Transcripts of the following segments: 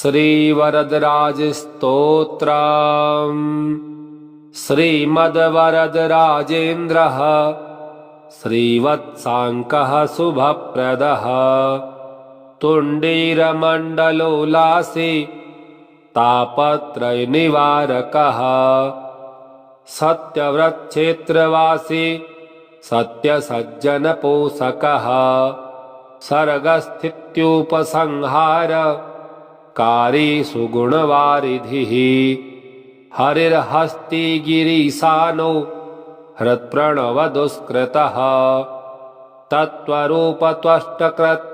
श्रीवरदराज स्तोत्रम्। श्रीमद्वरदराजेन्द्रः श्रीवत्साङ्कः शुभप्रदः तुण्डीरमण्डलोलासी तापत्रयनिवारकः सत्यव्रतक्षेत्रवासी सत्यसज्जनपोषकः सर्गस्थित्युपसंहारकारी सुगुणवारिधिः हरिर्हस्तिगिरीशानो हृत्प्रणवदुष्कृतः तत्त्वरूपत्वष्टकृत्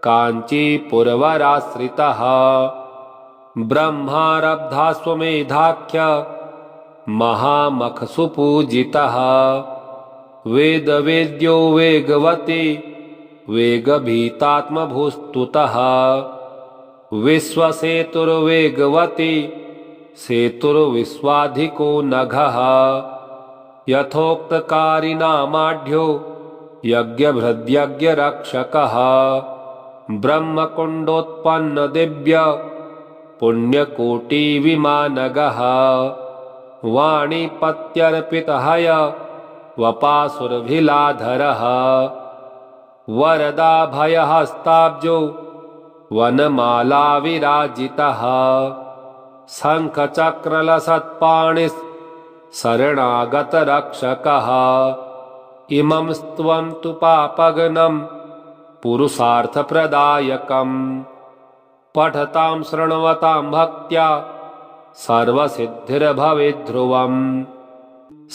काञ्चीपुरवराश्रितः ब्रह्मारब्धाश्वमेधाख्य महामखसुपूजितः वेदवेद्यो वेगवती वेगभीतात्मभूस्तुतः विश्वसेतुर्वेगवती सेतुर्विश्वाधिको नघः यथोक्तकारिणामाढ्यो यज्ञभृद्यज्ञरक्षकः ब्रह्मकुण्डोत्पन्नदिव्य पुण्यकोटिविमानगः वाणीपत्यर्पितहय वपासुरभिलाधरः वरदाभयहस्ताब्जो वनमालाविराजितः शङ्खचक्रलसत्पाणिः शरणागतरक्षकः इमं स्तवन्तु पापघ्नं पुरुषार्थप्रदायकम् पठतां शृण्वतां भक्त्या सर्वसिद्धिर्भवेद्ध्रुवम्।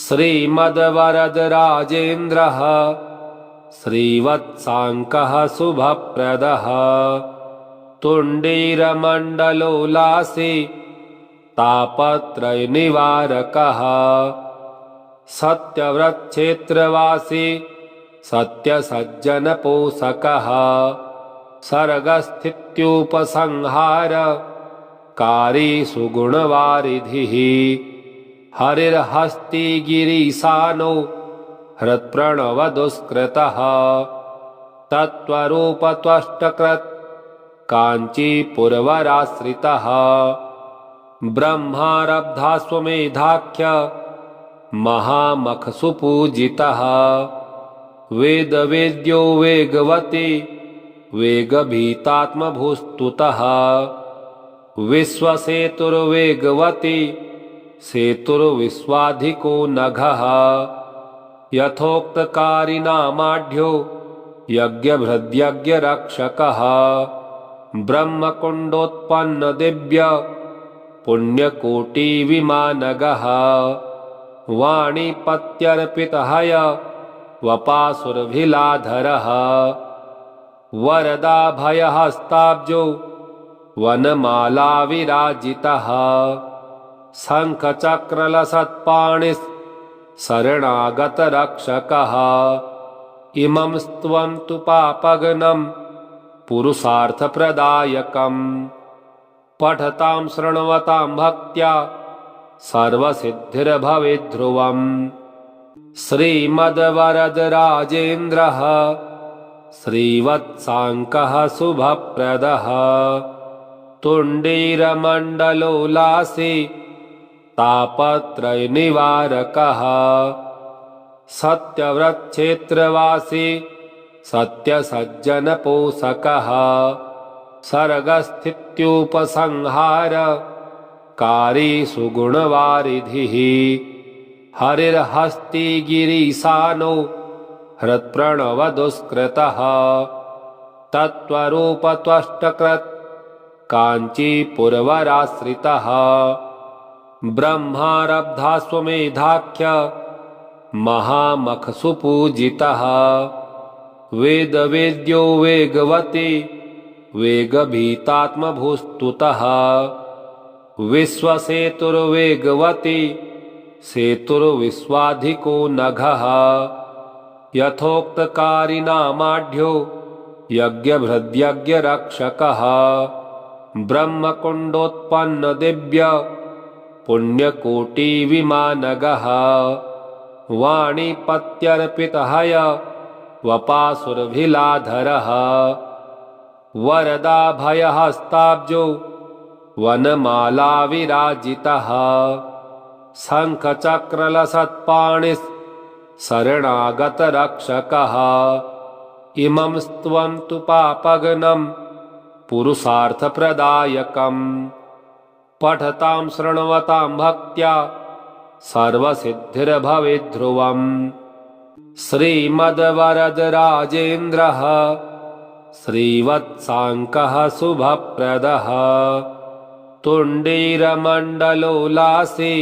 श्रीमद्वरदराजेन्द्रः श्रीवत्साङ्कः शुभप्रदः तुण्डीरमण्डलोलासी तापत्रयनिवारकः सत्यव्रतक्षेत्रवासी सत्यसज्जनपोषकः सर्गस्थित्युपसंहारकारी सुगुणवारिधिः हरिर्हस्तिगिरीशानो हृत्प्रणवदुष्कृतः तत्त्वरूपत्वष्टकृत् काञ्चीपुरवराश्रितः ब्रह्मारब्धाश्वमेधाख्य महामखसुपूजितः वेदवेद्यो वेगवती वेगभीतात्मभूस्तुतः विश्वसेतुर्वेगवती सेतुर्विश्वाधिको नघः यथोक्तकारिणामाढ्यो यज्ञभृद्यज्ञरक्षकः ब्रह्मकुण्डोत्पन्नदिव्य पुण्यकोटिविमानगः वाणीपत्यर्पितहय वपासुरभिलाधरः वरदाभयहस्ताब्जो वनमालाविराजितः शङ्खचक्रलसत्पाणिः शरणागतरक्षकः इमं स्तवन्तु पापघ्नं पुरुषार्थप्रदायकम् पठतां शृण्वतां भक्त्या सर्वसिद्धिर्भवेद्ध्रुवम्। श्रीमद्वरदराजेन्द्रः श्रीवत्साङ्कः शुभप्रदः तुण्डीरमण्डलोलासी तापत्रयनिवारकः सत्यव्रतक्षेत्रवासी सत्यसज्जनपोषकः सर्गस्थित्युपसंहारकारी सुगुणवारिधिः हरिर्हस्तिगिरीशानो हृत्प्रणवदुष्कृतः तत्त्वरूपत्वष्टकृत् काञ्चीपुरवराश्रितः ब्रह्मारब्धाश्वमेधाख्य महामखसुपूजितः वेदवेद्यो वेगवती वेगभीतात्मभूस्तुतः विश्वसेतुर्वेगवती सेतुर्विश्वाधिको नघः यथोक्तकारिणामाढ्यो यज्ञभृद्यज्ञरक्षकः ब्रह्मकुण्डोत्पन्नदिव्य पुण्यकोटिविमानगः वाणीपत्यर्पितहय वपासुरभिलाधरः वरदाभयहस्ताब्जो वनमाला विराजितः शङ्खचक्रलसत्पाणिः शरणागतरक्षकः इमं स्तवन्तु पापघ्नं पुरुषार्थप्रदायकम् पठतां शृण्वतां भक्त्या सर्वसिद्धिर्भवेद्ध्रुवम् श्रीमद्वरदराजेन्द्रः श्रीवत्साङ्कः शुभप्रदः तुण्डीरमण्डलोलासी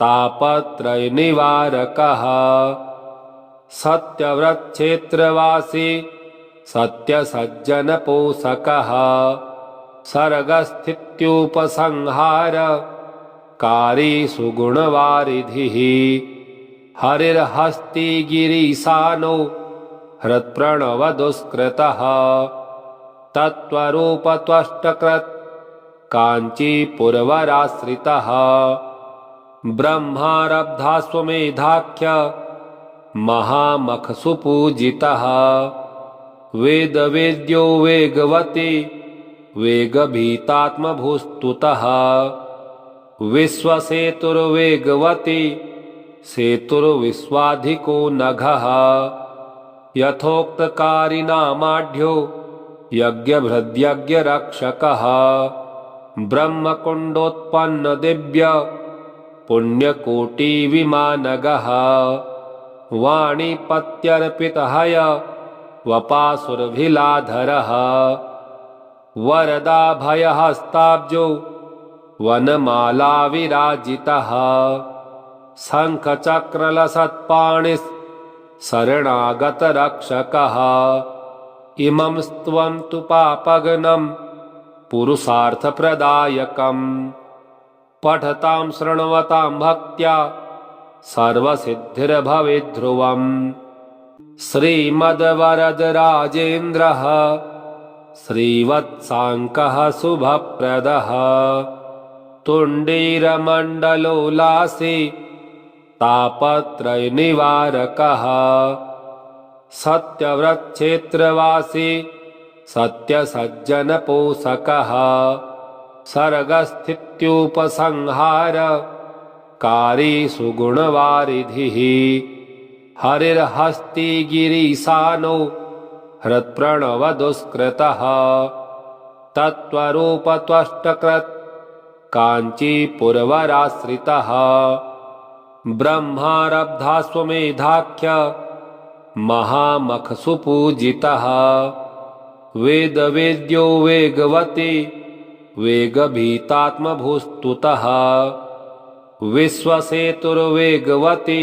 तापत्रयनिवारकः सत्यव्रतक्षेत्रवासी सत्यसज्जनपोषकः सर्गस्थित्युपसंहारकारी सुगुणवारिधिः हरिर्हस्तिगिरीशानो हृत्प्रणवदुष्कृतः तत्त्वरूपत्वष्टकृत् काञ्चीपुरवराश्रितः ब्रह्मारब्धाश्वमेधाख्य महामखसुपूजितः वेदवेद्यो वेगवती वेगभीतात्मभूस्तुतः विश्वसेतुर्वेगवती सेतुर्विश्वाधिको नघः यथोक्तकारिणामाढ्यो यज्ञभृद्यज्ञरक्षकः ब्रह्मकुण्डोत्पन्नदिव्य पुण्यकोटिविमानगः वाणीपत्यर्पितहय वपासुरभिलाधरः वरदाभयहस्ताब्जो वनमाला विराजितः शङ्खचक्रलसत्पाणिः शरणागतरक्षकः इमं स्तवन्तु पापघ्नं पुरुषार्थप्रदायकम् पठतां शृण्वतां भक्त्या सर्वसिद्धिर्भवेद्ध्रुवम् श्रीमद्वरदराजेन्द्रः श्रीवत्साङ्कः शुभप्रदः तुण्डीरमण्डलोलासी तापत्रयनिवारकः सत्यव्रतक्षेत्रवासी सत्यसज्जनपोषकः सर्गस्थित्युपसंहारकारी सुगुणवारिधिः हरिर्हस्तिगिरीशानो हृत्प्रणवदुष्कृतः तत्त्वरूपत्वष्टकृत् काञ्चीपुरवराश्रितः ब्रह्मारब्धाश्वमेधाख्य महामखसुपूजितः वेदवेद्यो वेगवती वेगभीतात्मभूस्तुतः विश्वसेतुर्वेगवती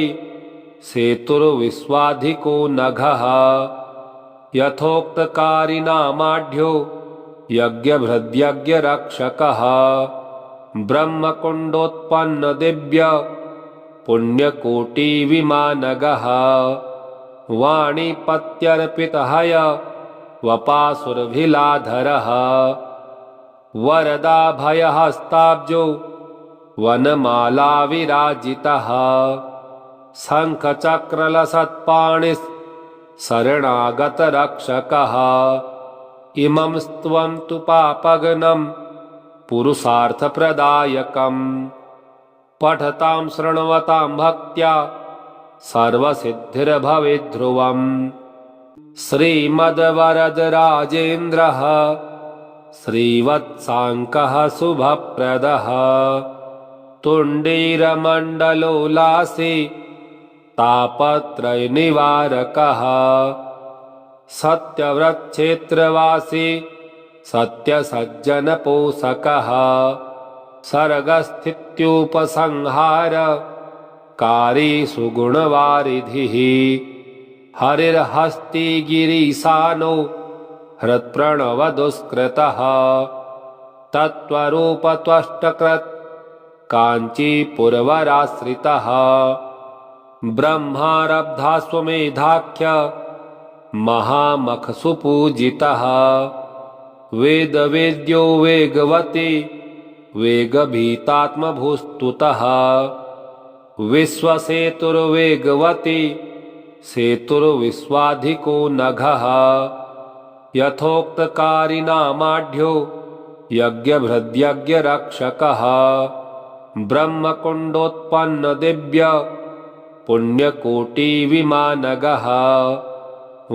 सेतुर्विश्वाधिको नघः यथोक्तकारिणामाढ्यो यज्ञभृद्यज्ञरक्षकः ब्रह्मकुण्डोत्पन्नदिव्य पुण्यकोटिविमानगः वाणीपत्यर्पितहय वपासुरभिलाधरः वरदाभयहस्ताब्जो वनमाला विराजितः शङ्खचक्रलसत्पाणिः शरणागतरक्षकः इमं स्तवन्तु पापघ्नं पुरुषार्थप्रदायकम् पठतां शृण्वतां भक्त्या सर्वसिद्धिर्भवेद्ध्रुवम् श्रीमद्वरदराजेन्द्रः श्रीवत्साङ्कः शुभप्रदः तुण्डीरमण्डलोलासी तापत्रयनिवारकः सत्यव्रतक्षेत्रवासी सत्यसज्जनपोषकः सर्गस्थित्युपसंहारकारी सुगुणवारिधिः हरिर्हस्तिगिरीशानो हृत्प्रणवदुष्कृतः तत्त्वरूपत्वष्टकृत् काञ्चीपुरवराश्रितः ब्रह्मारब्धाश्वमेधाख्य महामखसुपूजितः वेदवेद्यो वेगवती वेगभीतात्मभूस्तुतः विश्वसेतुर्वेगवती सेतुर्विश्वाधिको नघः यथोक्तकारिणामाढ्यो यज्ञभृद्यज्ञरक्षकः ब्रह्मकुण्डोत्पन्नदिव्य पुण्यकोटिविमानगः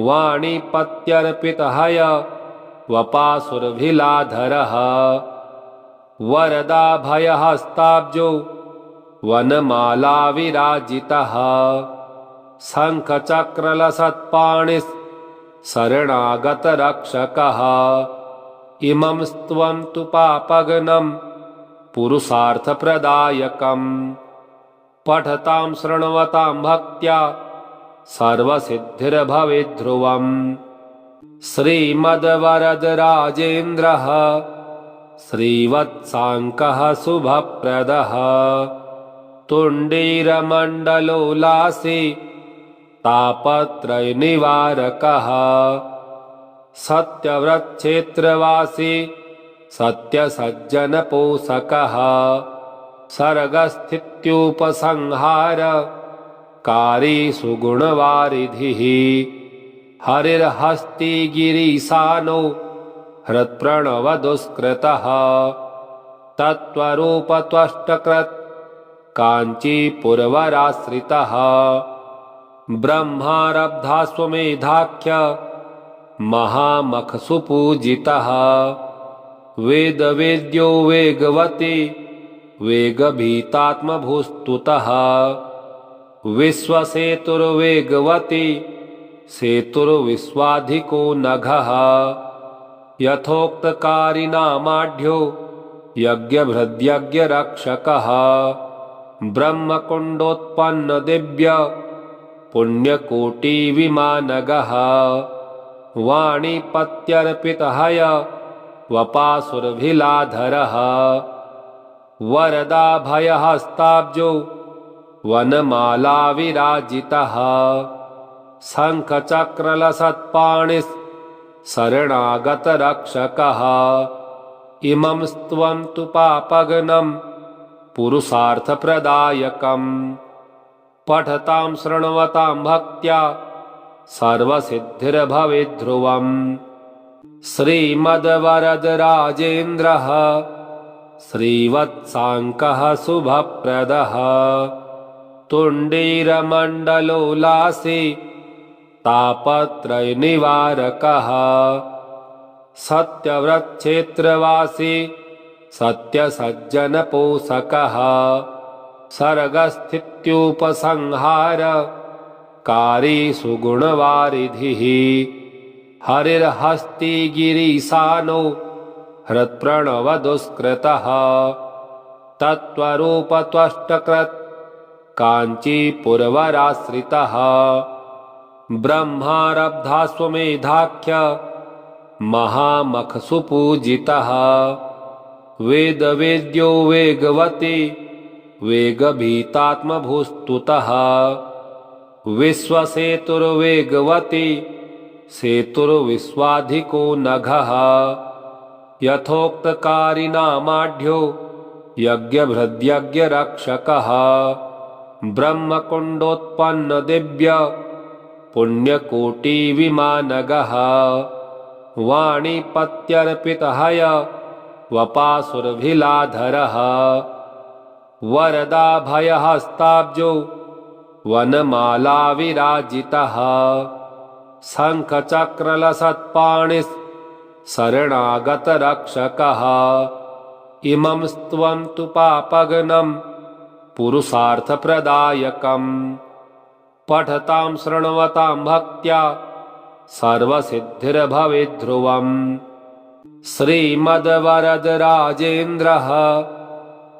वाणीपत्यर्पितहय वपासुरभिलाधरः वरदाभयहस्ताब्जो वनमालाविराजितः शङ्खचक्रलसत्पाणिः शरणागतरक्षकः इमं स्त्वं तु पापघ्नं पुरुषार्थप्रदायकम् पठतां शृण्वतां भक्त्या सर्वसिद्धिर्भवेद्ध्रुवम् श्रीमद्वरदराजेन्द्रः श्रीवत्साङ्कः शुभप्रदः तुण्डीरमण्डलोलासी तापत्रयनिवारकः सत्यव्रतक्षेत्रवासी सत्यसज्जनपोषकः सर्गस्थित्युपसंहार कारी सुगुणवारिधिः हरिर्हस्तिगिरीशानो हृत्प्रणवदुष्कृतः तत्त्वरूपत्वष्टकृत् काञ्चीपुरवराश्रितः ब्रह्मारब्धाश्वमेधाख्य महामखसुपूजितः वेदवेद्यो वेगवती वेगभीतात्मभूस्तुतः विश्वसेतुर्वेगवती सेतुर्विश्वाधिको नघः यथोक्तकारिणामाढ्यो यज्ञभृद्यज्ञरक्षकः ब्रह्मकुण्डोत्पन्नदिव्य पुण्यकोटिविमानगः वाणीपत्यर्पितहय वपासुरभिलाधरः वरदाभयहस्ताब्जो वनमालाविराजितः शङ्खचक्रलसत्पाणिः शरणागतरक्षकः इमं स्त्वं तु पापघ्नं पुरुषार्थप्रदायकम् पठतां शृण्वतां भक्त्या सर्वसिद्धिर्भवेद्ध्रुवम् श्रीमद्वरदराजेन्द्रः श्रीवत्साङ्कः शुभप्रदः तुण्डीरमण्डलोलासी तापत्रयनिवारकः सत्यव्रतक्षेत्रवासी सत्यसज्जनपोषकः सर्गस्थित्युपसंहार कारी सुगुणवारिधिः हरिर्हस्तिगिरीशानो हृत्प्रणवदुष्कृतः तत्त्वरूपत्वष्टकृत् काञ्चीपुरवराश्रितः ब्रह्मारब्धाश्वमेधाख्य महामखसुपूजितः वेदवेद्यो वेगवती वेगभीतात्मभूस्तुतः विश्वसेतुर्वेगवती सेतुर्विश्वाधिको नघः यथोक्तकारिणामाढ्यो यज्ञभृद्यज्ञरक्षकः ब्रह्मकुण्डोत्पन्नदिव्य पुण्यकोटिविमानगः वाणीपत्यर्पितहय वपासुरभिलाधरः वरदाभयहस्ताब्जो वनमालाविराजितः शङ्खचक्रलसत्पाणिः शरणागतरक्षकः इमं स्त्वं तु पापघ्नं पुरुषार्थप्रदायकम् पठतां शृण्वतां भक्त्या सर्वसिद्धिर्भवेद्ध्रुवम् श्रीमद्वरदराजेन्द्रः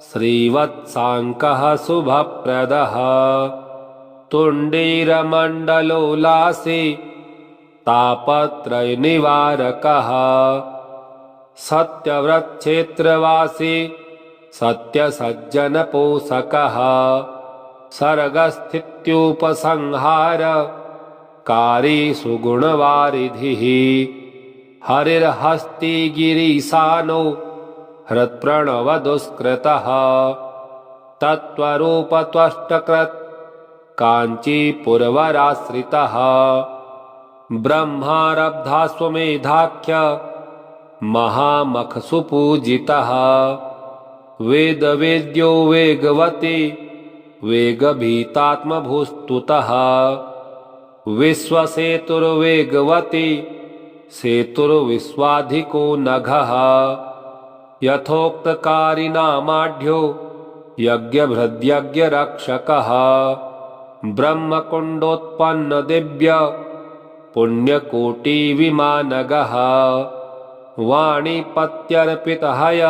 श्रीवत्साङ्कः शुभप्रदः तुण्डीरमण्डलोलासी तापत्रयनिवारकः सत्यव्रतक्षेत्रवासी सत्यसज्जनपोषकः सर्गस्थित्युपसंहार कारी सुगुणवारिधिः हरिर्हस्तिगिरीशानो हृत्प्रणवदुष्कृतः तत्त्वरूपत्वष्टकृत् काञ्चीपुरवराश्रितः ब्रह्मारब्धाश्वमेधाख्य महामखसु पूजितः वेदवेद्यो वेगवती वेगभीतात्मभूस्तुतः विश्वसेतुर्वेगवती सेतुर्विश्वाधिको नघः यथोक्तकारिणामाढ्यो यज्ञभृद्यज्ञरक्षकः ब्रह्मकुण्डोत्पन्नदिव्य पुण्यकोटिविमानगः वाणीपत्यर्पितहय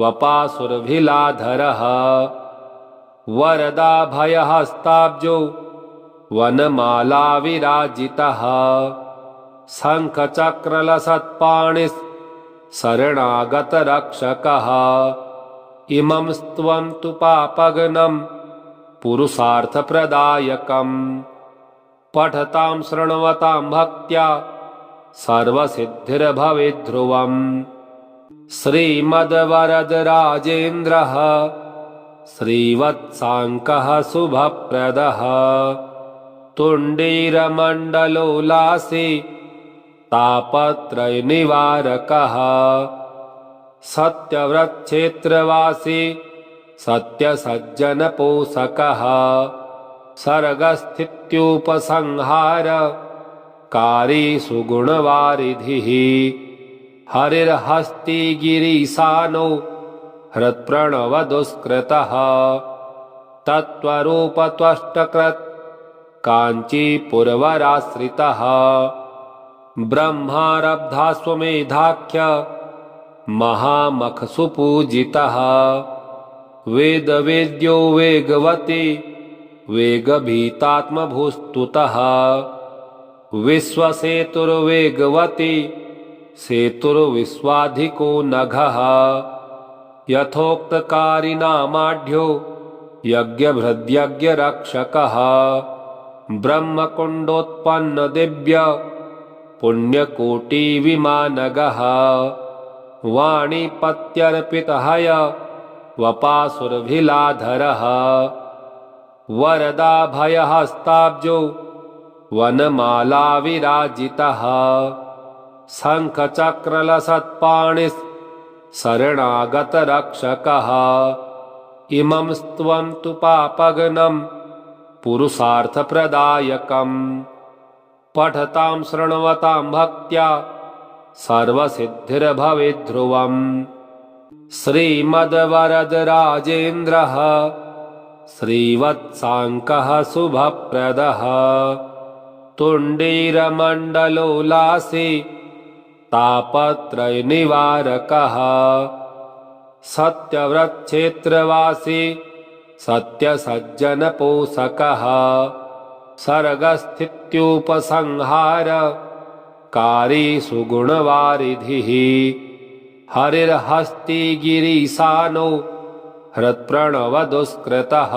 वपासुरभिलाधरः वरदाभयहस्ताब्जो वनमालाविराजितः शङ्खचक्रलसत्पाणिः शरणागतरक्षकः इमं स्त्वं तु पापघ्नं पुरुषार्थप्रदायकम् पठतां शृण्वतां भक्त्या सर्वसिद्धिर्भवेद्ध्रुवम् श्रीमद्वरदराजेन्द्रः श्रीवत्साङ्कः शुभप्रदः तुण्डीरमण्डलोलासी तापत्रयनिवारकः सत्यव्रतक्षेत्रवासी सत्यसज्जनपोषकः सर्गस्थित्युपसंहारकारी सुगुणवारिधिः हरिर्हस्तिगिरिशानो हृत्प्रणवदुष्कृतः तत्त्वरूपत्वष्टकृत् काञ्चीपुरवराश्रितः ब्रह्मारब्धाश्वमेधाख्य महामखसु पूजितः वेदवेद्यो वेगवती वेगभीतात्मभूस्तुतः विश्वसेतुर्वेगवती सेतुर्विश्वाधिको नघः यथोक्तकारिणामाढ्यो यज्ञभृद्यज्ञरक्षकः ब्रह्मकुण्डोत्पन्नदिव्य पुण्यकोटिविमानगः वाणीपत्यर्पितहय वपासुरभिलाधरः वरदाभयहस्ताब्जो वनमालाविराजितः शङ्खचक्रलसत्पाणिः शरणागतरक्षकः इमं स्त्वं तु पापघ्नं पुरुषार्थप्रदायकम् पठतां शृण्वतां भक्त्या सर्वसिद्धिर्भवेद्ध्रुवम् श्रीमद्वरदराजेन्द्रः श्रीवत्साङ्कः शुभप्रदः तुण्डीरमण्डलोलासी तापत्रयनिवारकः सत्यव्रतक्षेत्रवासी सत्यसज्जनपोषकः सर्गस्थित्युपसंहारकारी सुगुणवारिधिः हरिर्हस्तिगिरिशानो हृत्प्रणवदुष्कृतः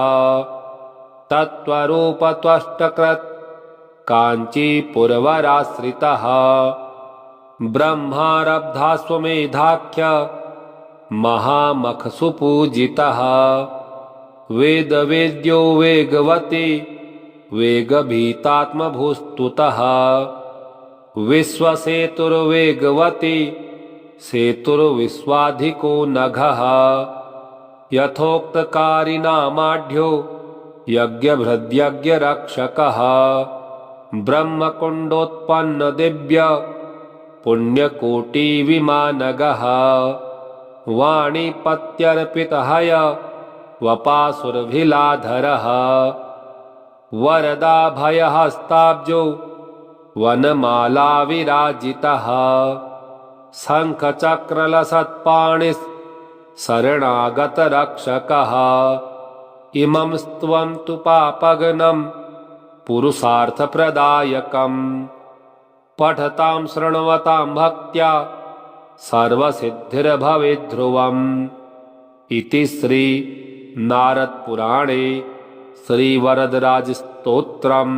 तत्त्वरूपत्वष्टकृत् काञ्चीपुरवराश्रितः ब्रह्मारब्धाश्वमेधाख्य महामखसु पूजितः वेदवेद्यो वेगवती वेगभीतात्मभूस्तुतः विश्वसेतुर्वेगवती सेतुर्विश्वाधिको नघः यथोक्तकारिणामाढ्यो यज्ञभृद्यज्ञरक्षकः ब्रह्मकुण्डोत्पन्नदिव्य पुण्यकोटिविमानगः वाणीपत्यर्पितहय वपासुरभिलाधरः वरदाभयहस्ताब्जो वनमालाविराजितः शङ्खचक्रलसत्पाणिः शरणागतरक्षकः इमं स्त्वं तु पापघ्नं पुरुषार्थप्रदायकम् पठतां शृण्वतां भक्त्या सर्वसिद्धिर्भवेद्ध्रुवम् इति श्री नारदपुराणे श्रीवरदराजस्तोत्रम्